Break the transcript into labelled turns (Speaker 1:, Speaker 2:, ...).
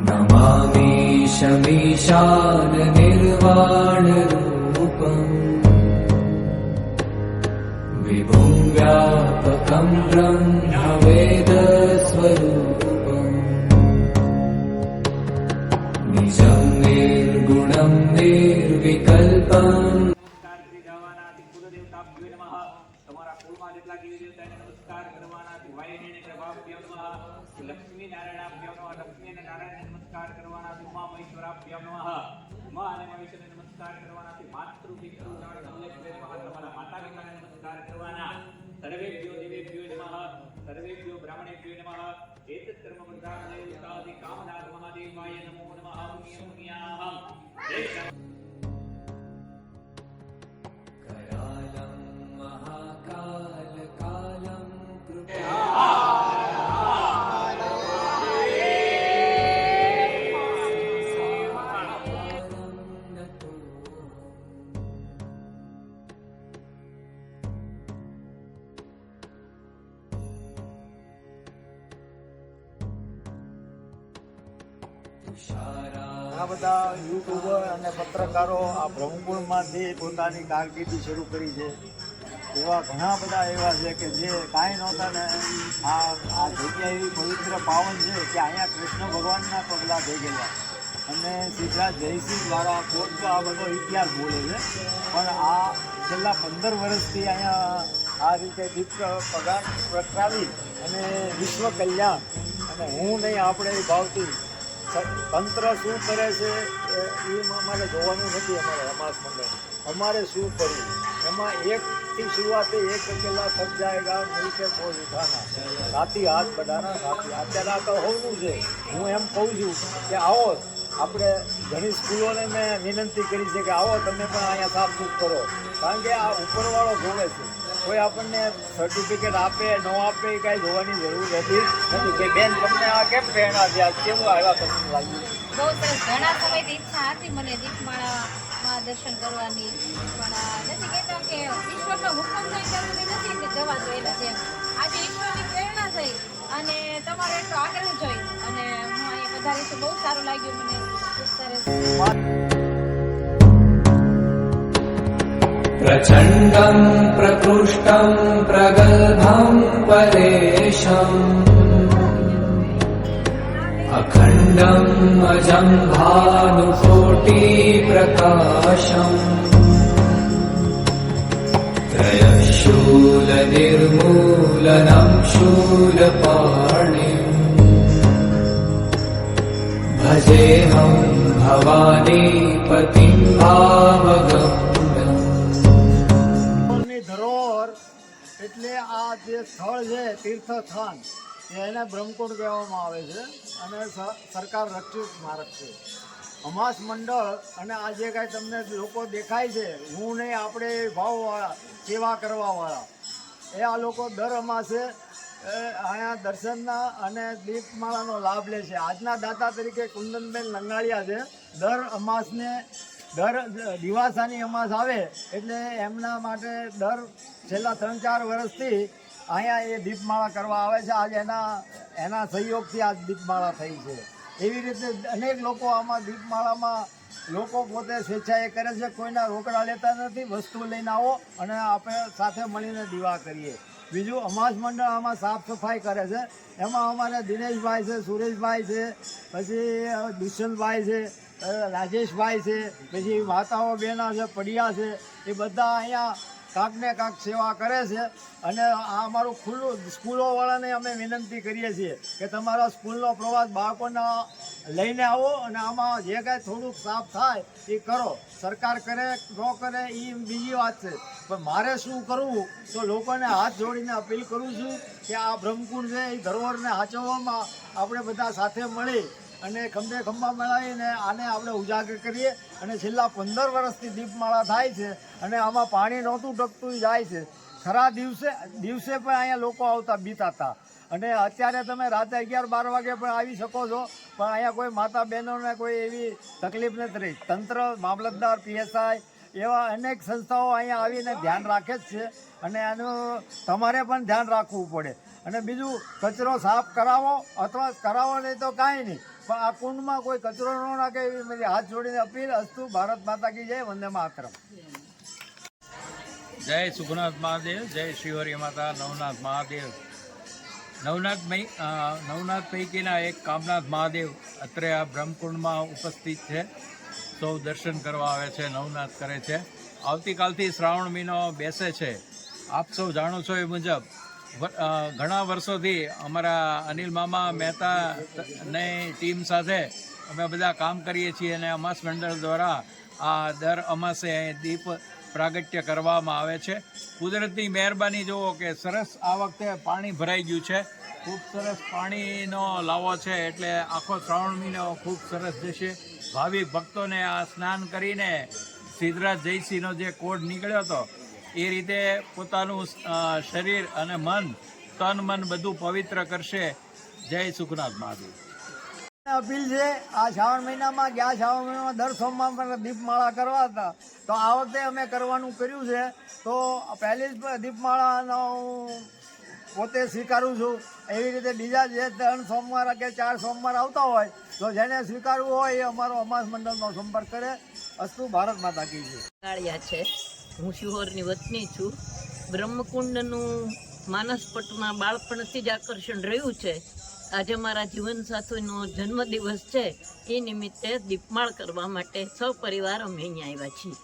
Speaker 1: नमामि शमीशान निर्वाणरूपम् विभुं व्यापकं ब्रह्मवेदस्वरूपम् निजं निर्गुणं निर्विकल्पम्।
Speaker 2: लक्ष्मी नारायणाभ्यो नमः। लक्ष्मी અને નારાયણ નમસ્કાર કરવાનાથી ઉમા મહેશ્વરાભ્યો નમઃ। ઉમા અને મહેશ્વરને નમસ્કાર કરવાનાથી માતૃ પિતૃ તમારા માતા પિતાને નમસ્કાર કરવાના। સર્વેભ્યો દેવેભ્યો નમઃ। સર્વેભ્યો બ્રાહ્મણેભ્યો નમઃ। એતત્ કર્મ બંધાને ઉતાદિ કામનાથ મહાદેવાય નમો નમઃ। પુણ્યમુનિયાહમ જય
Speaker 1: करालं महाकाल कालं
Speaker 3: ઘણા બધા યુટ્યુબર અને પત્રકારો આ બ્રહ્મકુંડમાંથી પોતાની કારકિર્દી શરૂ કરી છે। એવા ઘણા બધા એવા છે કે જે કાંઈ નહોતા ને આ જગ્યા એવી પવિત્ર પાવન છે કે અહીંયા કૃષ્ણ ભગવાનના પગલાં થઈ ગયેલા અને સીધા જયસિંહ દ્વારા કોર્ટ આ બધો ઇતિહાસ બોલે છે। પણ આ છેલ્લા 15 વર્ષથી અહીંયા આ રીતે દીપ પ્રગટાવી અને વિશ્વ કલ્યાણ અને હું નહીં આપણે ભાવથી તંત્ર શું કરે છે એ અમારે જોવાનું નથી। અમારે અમાસ મંડળ અમારે શું કરવું એમાં એકથી શરૂઆતે એક અકેલા થક જાયગા મિલકે બોલ ઉઠાના સાથી હાથ બધાના સાથી અત્યારે આ તો હોવું છે। હું એમ કહું છું કે આવો આપણે ઘણી સ્કૂલોને મેં વિનંતી કરી છે કે આવો તમે પણ અહીંયા સાફ સુફ કરો કારણ કે આ ઉપરવાળો જોવે છે। કોઈ આપણને સર્ટિફિકેટ આપે ન આપે એ કાંઈ જોવાની જરૂર નથી કે બેન તમને આ કેમ પ્રેરણા છે કેવું આવ્યા પસંદ લાગ્યું?
Speaker 4: બહુ સરસ। ઘણા સમયથી ઈચ્છા હતી મને દીપમાળામાં દર્શન કરવાની પણ નથી કહેતા કે ઈશ્વરનો હુકમ થઈ જરૂરી નથી કે જવા દો એના જેમ આજે ઈશ્વરની પ્રેરણા થઈ અને તમારો એટલો આગ્રહ જોઈ અને હું અહીંયા વધારી છું। બહુ સારું લાગ્યું મને ખૂબ સરસ।
Speaker 1: प्रचण्डं प्रकृष्टं प्रगल्भं परेशम् अखण्डं अजं भानुकोटिप्रकाशम् त्रयशूलनिर्मूलनं शूलपाणिम् भजेऽहं भवानीपतिं भावगम्।
Speaker 3: ધરોહર એટલે આ જે સ્થળ છે તીર્થસ્થાન એને બ્રહ્મકુંડ કહેવામાં આવે છે અને સરકાર રક્ષિત સ્મારક છે। અમાસ મંડળ અને આ જે કાંઈ તમને લોકો દેખાય છે હું નહીં આપણે ભાવવાળા સેવા કરવાવાળા એ આ લોકો દર અમાસે અહીંયા દર્શનના અને દીપમાળાનો લાભ લે છે। આજના દાતા તરીકે કુંદનબેન લંગાડિયા છે। દર અમાસને દર દિવાસાની અમાસ આવે એટલે એમના માટે દર છેલ્લા 3-4 વર્ષથી અહીંયા એ દીપમાળા કરવા આવે છે। આજ એના સહયોગથી આ દીપમાળા થઈ છે। એવી રીતે અનેક લોકો આમાં દીપમાળામાં લોકો પોતે સ્વેચ્છાએ કરે છે। કોઈના રોકડા લેતા નથી। વસ્તુ લઈને આવો અને આપણે સાથે મળીને દીવા કરીએ। બીજું અમાસ મંડળ આમાં સાફ સફાઈ કરે છે। એમાં અમારે દિનેશભાઈ છે, સુરેશભાઈ છે, પછી દુષ્યંતભાઈ છે, રાજેશભાઈ છે, પછી માતાઓ બહેનો છે, પડિયા છે, એ બધા અહીંયા કાંક ને કાંક સેવા કરે છે। અને આ અમારું ખુલ્લું સ્કૂલોવાળાને અમે વિનંતી કરીએ છીએ કે તમારા સ્કૂલનો પ્રવાસ બાળકોના લઈને આવો અને આમાં જે કાંઈ થોડુંક સાફ થાય એ કરો। સરકાર કરે ન કરે એ બીજી વાત છે પણ મારે શું કરવું તો લોકોને હાથ જોડીને અપીલ કરું છું કે આ બ્રહ્મકુંડ છે એ ધરોહરને સાચવવામાં આપણે બધા સાથે મળી અને ખંભે ખંભા મળાવીને આને આપણે ઉજાગર કરીએ। અને છેલ્લા 15 વર્ષથી દીપમાળા થાય છે અને આમાં પાણી નહોતું ટકતું જાય છે। ખરા દિવસે પણ અહીંયા લોકો આવતા બીતાતા અને અત્યારે તમે રાતે 11-12 વાગે પણ આવી શકો છો પણ અહીંયા કોઈ માતા બહેનોને કોઈ એવી તકલીફ નથી રહી। તંત્ર, મામલતદાર, PSI એવા અનેક સંસ્થાઓ અહીંયા આવીને ધ્યાન રાખે જ છે અને આનું તમારે પણ ધ્યાન રાખવું પડે। અને બીજું કચરો સાફ કરાવો અથવા કરાવો નહીં તો કાંઈ નહીં, પણ આ કુંડમાં કોઈ કચરો ન નાખે એવી મારી હાથ જોડીને અપીલ. અસ્તુ. ભારત માતા કી જય. વંદે માતરમ.
Speaker 5: જય સુખનાથ મહાદેવ, જય શિવહરી માતા, નવનાથ મહાદેવ. નવનાથ પૈકીના એક કામનાથ મહાદેવ અત્રે આ બ્રહ્મકુંડમાં ઉપસ્થિત છે. સૌ દર્શન કરવા આવે છે, નવનાથ કરે છે. આવતીકાલથી શ્રાવણ મહિનો બેસે છે. આપ સૌ જાણો છો એ મુજબ ઘણા વર્ષોથી અમારા અનિલ મામા મહેતાની ટીમ સાથે અમે બધા કામ કરીએ છીએ અને અમાસ મંડળ દ્વારા આ દર અમાસે દીપ પ્રાગટ્ય કરવામાં આવે છે. કુદરતની મહેરબાની જુઓ કે સરસ આ વખતે પાણી ભરાઈ ગયું છે. ખૂબ સરસ પાણીનો લાવો છે એટલે આખો શ્રાવણ મહિનો ખૂબ સરસ જશે. ભાવિક ભક્તોને આ સ્નાન કરીને સિદ્ધરાજ જયસિંહનો જે કોડ નીકળ્યો હતો એ રીતે પોતાનું શરીર અને મન, તન મન બધું પવિત્ર કરશે. જય સુખનાથ મહાદેવ.
Speaker 3: અપીલ છે આ શ્રાવણ મહિનામાં, ગયા શ્રાવણ મહિનામાં દર સોમવાર દીપમાળા કરવા હતા, તો આ વખતે અમે કરવાનું કર્યું છે. તો પહેલી જ દીપમાળાનો પોતે સ્વીકારું છું. એવી રીતે બીજા જે 3 સોમવાર કે 4 સોમવાર આવતા હોય તો જેને સ્વીકારવું હોય એ અમારો અમાસ મંડળનો સંપર્ક કરે. અસ્તુ. ભારત માતા કી જય.
Speaker 6: કાળિયા છે. હું શિહોરની વતની છું. બ્રહ્મકુંડનું માનસપટમાં બાળપણથી જ આકર્ષણ રહ્યું છે. આજે મારા જીવનસાથીનો જન્મદિવસ છે. એ નિમિત્તે દીપમાળ કરવા માટે સપરિવાર અમે અહીંયા આવ્યા છીએ.